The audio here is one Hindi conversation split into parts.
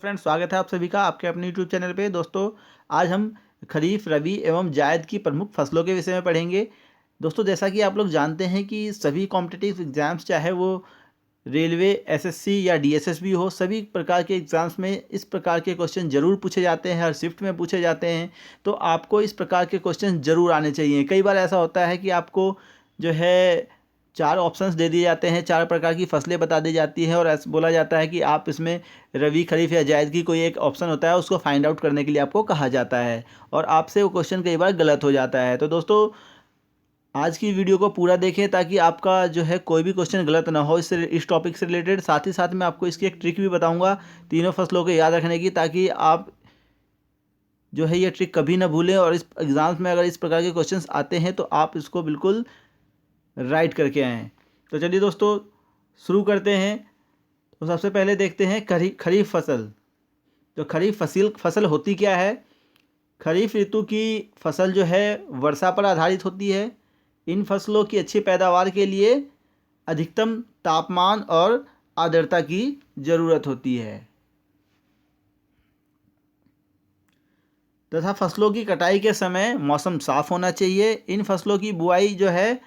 फ्रेंड्स, स्वागत है आप सभी का आपके अपने यूट्यूब चैनल पे। दोस्तों, आज हम खरीफ, रबी एवं जायद की प्रमुख फसलों के विषय में पढ़ेंगे। दोस्तों, जैसा कि आप लोग जानते हैं कि सभी कॉम्पिटिटिव एग्ज़ाम्स, चाहे वो रेलवे, एसएससी या डीएसएसबी हो, सभी प्रकार के एग्ज़ाम्स में इस प्रकार के क्वेश्चन ज़रूर पूछे जाते हैं, हर शिफ्ट में पूछे जाते हैं। तो आपको इस प्रकार के क्वेश्चन ज़रूर आने चाहिए। कई बार ऐसा होता है कि आपको जो है 4 ऑप्शंस दे दिए जाते हैं, 4 प्रकार की फसलें बता दी जाती हैं और ऐसा बोला जाता है कि आप इसमें रबी, खरीफ या जायद की कोई एक ऑप्शन होता है, उसको फाइंड आउट करने के लिए आपको कहा जाता है और आपसे वो क्वेश्चन कई बार गलत हो जाता है। तो दोस्तों, आज की वीडियो को पूरा देखें ताकि आपका जो है कोई भी क्वेश्चन गलत ना हो इस टॉपिक से रिलेटेड। साथ ही साथ मैं आपको इसकी एक ट्रिक भी बताऊंगा तीनों फसलों को याद रखने की, ताकि आप जो है ये ट्रिक कभी ना भूलें और इस एग्ज़ाम्स में अगर इस प्रकार के क्वेश्चंस आते हैं तो आप इसको बिल्कुल राइट करके आएँ। तो चलिए दोस्तों, शुरू करते हैं। तो सबसे पहले देखते हैं खरीफ फसल। तो खरीफ फसल होती क्या है? खरीफ ऋतु की फसल जो है वर्षा पर आधारित होती है। इन फसलों की अच्छी पैदावार के लिए अधिकतम तापमान और आर्द्रता की ज़रूरत होती है तथा फसलों की कटाई के समय मौसम साफ होना चाहिए। इन फसलों की बुआई जो है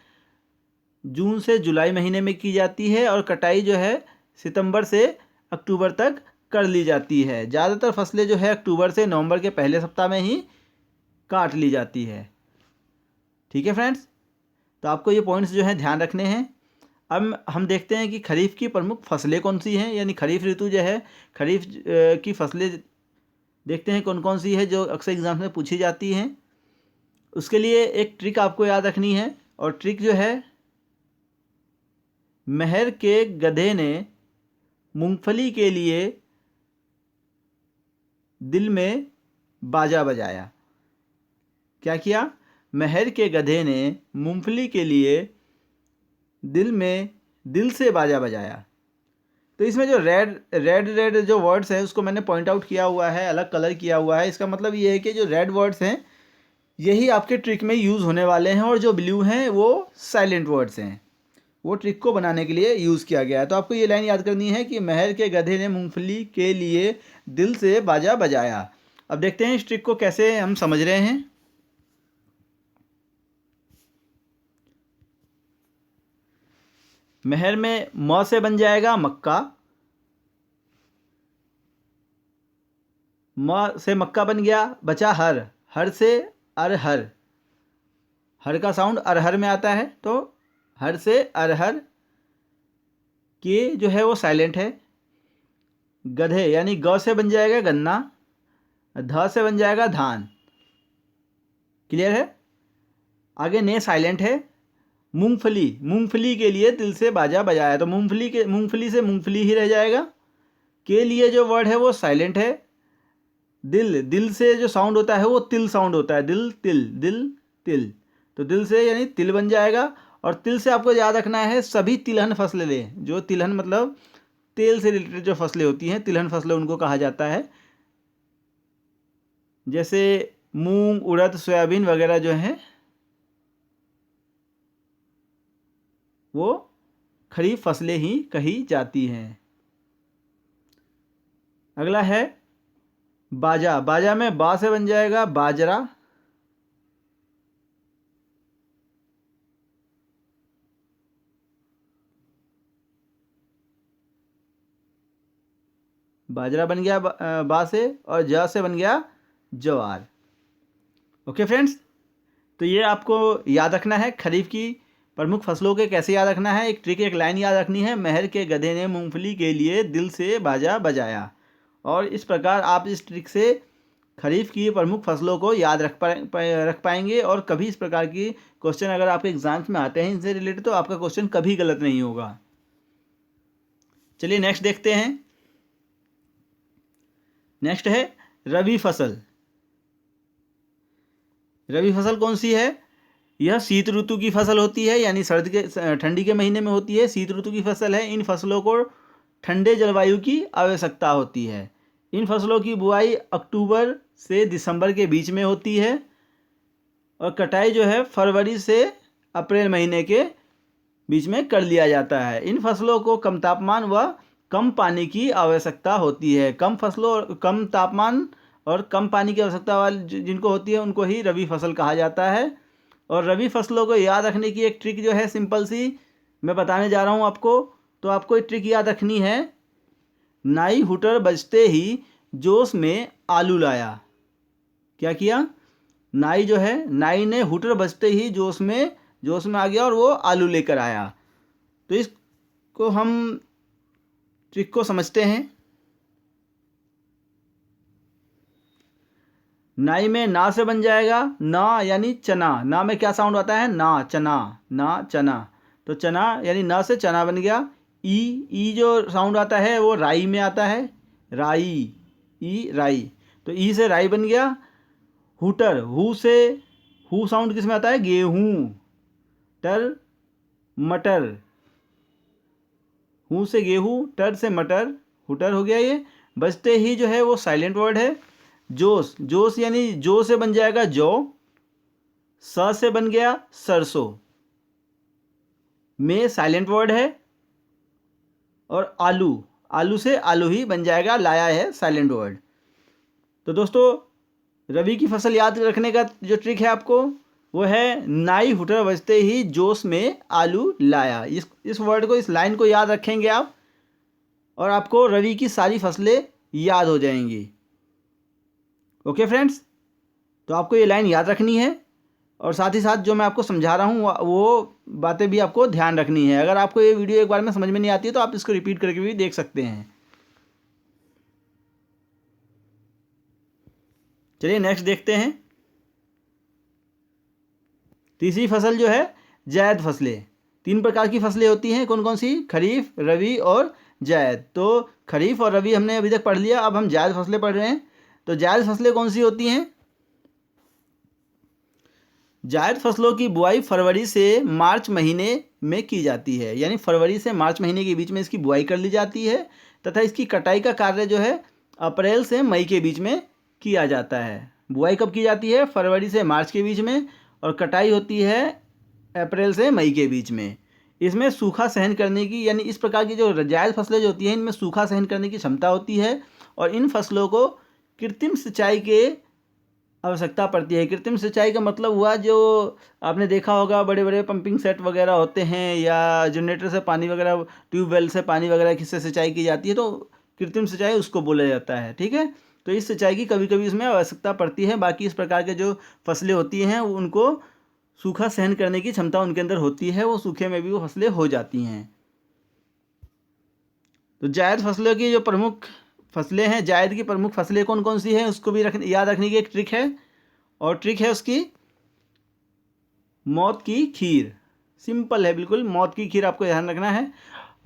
जून से जुलाई महीने में की जाती है और कटाई जो है सितंबर से अक्टूबर तक कर ली जाती है। ज़्यादातर फसलें जो है अक्टूबर से नवंबर के पहले सप्ताह में ही काट ली जाती है। ठीक है फ्रेंड्स, तो आपको ये पॉइंट्स जो हैं ध्यान रखने हैं। अब हम देखते हैं कि खरीफ की प्रमुख फसलें कौन सी हैं, यानी खरीफ ऋतु जो है, खरीफ की फसलें देखते हैं कौन कौन सी है जो अक्सर एग्जाम में पूछी जाती हैं। उसके लिए एक ट्रिक आपको याद रखनी है और ट्रिक जो है, महर के गधे ने मूंगफली के लिए दिल में बाजा बजाया। क्या किया? महर के गधे ने मूंगफली के लिए दिल से बाजा बजाया। तो इसमें जो रेड जो वर्ड्स हैं उसको मैंने पॉइंट आउट किया हुआ है, अलग कलर किया हुआ है। इसका मतलब ये है कि जो रेड वर्ड्स हैं यही आपके ट्रिक में यूज़ होने वाले हैं और जो ब्लू हैं वो साइलेंट वर्ड्स हैं, वो ट्रिक को बनाने के लिए यूज़ किया गया है। तो आपको ये लाइन याद करनी है कि महर के गधे ने मूंगफली के लिए दिल से बाजा बजाया। अब देखते हैं इस ट्रिक को कैसे हम समझ रहे हैं। महर में म से बन जाएगा मक्का, म से मक्का बन गया, बचा हर, हर से अरहर, हर का साउंड अरहर में आता है तो हर से अरहर, के जो है वो साइलेंट है। गधे यानी ग से बन जाएगा गन्ना, ध से बन जाएगा धान। क्लियर है? आगे ने साइलेंट है। मूंगफली के लिए दिल से बाजा बजाया, तो मूंगफली से मूंगफली ही रह जाएगा। के लिए जो वर्ड है वो साइलेंट है। दिल से जो साउंड होता है वो तिल साउंड होता है, दिल, तो दिल से यानी तिल बन जाएगा। और तिल से आपको याद रखना है सभी तिलहन फसलें लें। जो तिलहन मतलब तेल से रिलेटेड जो फसलें होती हैं, तिलहन फसलें उनको कहा जाता है। जैसे मूंग, उड़द, सोयाबीन वगैरह जो हैं वो खरीफ फसलें ही कही जाती हैं। अगला है बाजा। बाजा में बा से बन जाएगा बाजरा, बाजरा बन गया बा से, और ज से बन गया ज्वार। ओके फ्रेंड्स, तो ये आपको याद रखना है खरीफ की प्रमुख फसलों के कैसे याद रखना है। एक ट्रिक, एक लाइन याद रखनी है, महर के गधे ने मूंगफली के लिए दिल से बाजा बजाया। और इस प्रकार आप इस ट्रिक से खरीफ की प्रमुख फसलों को याद रख पाएंगे और कभी इस प्रकार की क्वेश्चन अगर आपके एग्जाम्स में आते हैं इनसे रिलेटेड तो आपका क्वेश्चन कभी गलत नहीं होगा। चलिए नेक्स्ट देखते हैं। नेक्स्ट है रबी फसल। रबी फसल कौन सी है? यह शीत ऋतु की फसल होती है, यानी ठंडी के महीने में होती है, शीत ऋतु की फसल है। इन फसलों को ठंडे जलवायु की आवश्यकता होती है। इन फसलों की बुआई अक्टूबर से दिसंबर के बीच में होती है और कटाई जो है फरवरी से अप्रैल महीने के बीच में कर लिया जाता है। इन फसलों को कम तापमान व कम पानी की आवश्यकता होती है। कम फसलों और कम तापमान और कम पानी की आवश्यकता वाली जिनको होती है उनको ही रबी फसल कहा जाता है। और रबी फसलों को याद रखने की एक ट्रिक जो है सिंपल सी मैं बताने जा रहा हूँ आपको। तो आपको एक ट्रिक याद रखनी है, नाई हुटर बजते ही जोश में आलू लाया। क्या किया? नाई जो है, नाई ने हुटर बजते ही जोश में आ गया और वो आलू लेकर आया। तो इसको हम ट्रिक को समझते हैं। नाई में ना से बन जाएगा ना यानी चना। ना में क्या साउंड आता है? ना, चना, ना चना। तो चना यानी ना से चना बन गया। ई जो साउंड आता है वो राई में आता है, राई, ई राई। तो ई से राई बन गया। हुटर, हु साउंड किस में आता है? गेहूं। टर मटर, हु से गेहूं, टर से मटर, हुटर हो गया ये। बजते ही जो है वो साइलेंट वर्ड है। जोश यानी जो से बन जाएगा जौ, स से बन गया सरसों। में साइलेंट वर्ड है। और आलू से आलू ही बन जाएगा, लाया है साइलेंट वर्ड। तो दोस्तों रबी की फसल याद रखने का जो ट्रिक है आपको वो है नाई हुटर बजते ही जोश में आलू लाया। इस वर्ड को, इस लाइन को याद रखेंगे आप और आपको रबी की सारी फसलें याद हो जाएंगी। ओके फ्रेंड्स, तो आपको ये लाइन याद रखनी है और साथ ही साथ जो मैं आपको समझा रहा हूँ वो बातें भी आपको ध्यान रखनी है। अगर आपको ये वीडियो एक बार में समझ में नहीं आती है तो आप इसको रिपीट करके भी देख सकते हैं। चलिए नेक्स्ट देखते हैं। तीसरी फसल जो है जायद फसलें। 3 प्रकार की फसलें होती हैं, कौन कौन सी? खरीफ, रबी और जायद। तो खरीफ और रबी हमने अभी तक पढ़ लिया, अब हम जायद फसलें पढ़ रहे हैं। तो जायद फसलें कौन सी होती हैं? जायद फसलों की बुआई फरवरी से मार्च महीने में की जाती है, यानी फरवरी से मार्च महीने के बीच में इसकी बुआई कर ली जाती है तथा इसकी कटाई का कार्य जो है अप्रैल से मई के बीच में किया जाता है। बुआई कब की जाती है? फरवरी से मार्च के बीच में, और कटाई होती है अप्रैल से मई के बीच में। इसमें सूखा सहन करने की, यानी इस प्रकार की जो जायद फसलें जो होती हैं इनमें सूखा सहन करने की क्षमता होती है और इन फसलों को कृत्रिम सिंचाई के आवश्यकता पड़ती है। कृत्रिम सिंचाई का मतलब हुआ जो आपने देखा होगा बड़े बड़े पंपिंग सेट वगैरह होते हैं या जनरेटर से पानी वगैरह, ट्यूबवेल से पानी वगैरह किससे सिंचाई की जाती है, तो कृत्रिम सिंचाई उसको बोला जाता है। ठीक है, तो इस सिंचाई की कभी कभी इसमें आवश्यकता पड़ती है। बाकी इस प्रकार के जो फसलें होती हैं उनको सूखा सहन करने की क्षमता उनके अंदर होती है, वो सूखे में भी वो फसलें हो जाती हैं। तो जायद फसलों की जो प्रमुख फसलें हैं, जायद की प्रमुख फसलें कौन कौन सी हैं उसको भी याद रखने की एक ट्रिक है, और ट्रिक है उसकी मौत की खीर। सिंपल है बिल्कुल, मौत की खीर आपको ध्यान रखना है।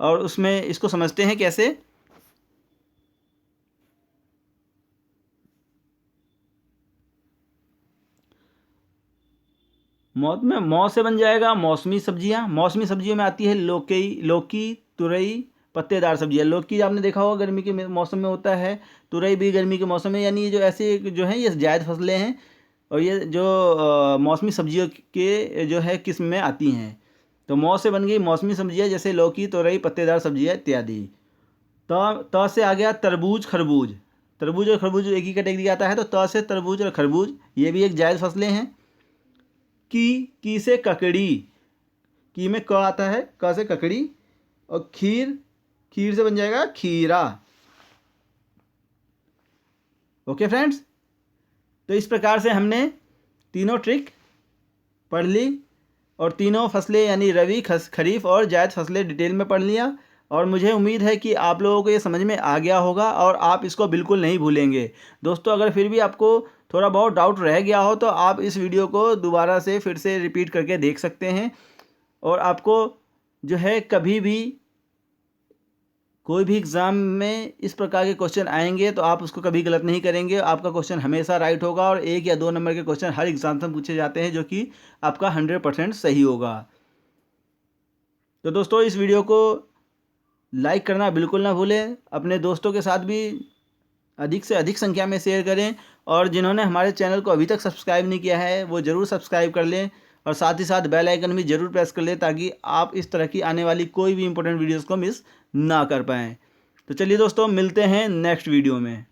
और उसमें इसको समझते हैं कैसे। मौत में मौ से बन जाएगा मौसमी सब्जियां। मौसमी सब्जियों में आती है लौकी, तुरई, पत्तेदार सब्जियां। लौकी आपने देखा होगा गर्मी के मौसम में होता है, तुरई भी गर्मी के मौसम में, यानी ये जो ऐसे जो हैं ये जायद फसलें हैं और ये जो मौसमी सब्जियों के जो है किस्म में आती हैं। तो मौ से बन गई मौसमी सब्जियां जैसे लौकी, तुरई, पत्तेदार सब्जियां इत्यादि। त से आ गया तरबूज, खरबूज। तरबूज और खरबूज एक ही कैटेगरी आता है, तो त से तरबूज और खरबूज ये भी एक जायद फसलें हैं। की से ककड़ी, की में क आता है, क से ककड़ी। और खीर से बन जाएगा खीरा। ओके फ्रेंड्स, तो इस प्रकार से हमने तीनों ट्रिक पढ़ ली और तीनों फसलें यानी रबी, खरीफ और जायद फसलें डिटेल में पढ़ लिया। और मुझे उम्मीद है कि आप लोगों को ये समझ में आ गया होगा और आप इसको बिल्कुल नहीं भूलेंगे। दोस्तों अगर फिर भी आपको थोड़ा बहुत डाउट रह गया हो तो आप इस वीडियो को दोबारा से फिर से रिपीट करके देख सकते हैं। और आपको जो है कभी भी कोई भी एग्ज़ाम में इस प्रकार के क्वेश्चन आएंगे तो आप उसको कभी गलत नहीं करेंगे, आपका क्वेश्चन हमेशा राइट होगा। और 1 या 2 नंबर के क्वेश्चन हर एग्ज़ाम से पूछे जाते हैं जो कि आपका 100% सही होगा। तो दोस्तों इस वीडियो को लाइक करना बिल्कुल ना भूलें, अपने दोस्तों के साथ भी अधिक से अधिक संख्या में शेयर करें और जिन्होंने हमारे चैनल को अभी तक सब्सक्राइब नहीं किया है वो ज़रूर सब्सक्राइब कर लें और साथ ही साथ बेल आइकन भी ज़रूर प्रेस कर लें ताकि आप इस तरह की आने वाली कोई भी इंपॉर्टेंट वीडियोस को मिस ना कर पाएँ। तो चलिए दोस्तों, मिलते हैं नेक्स्ट वीडियो में।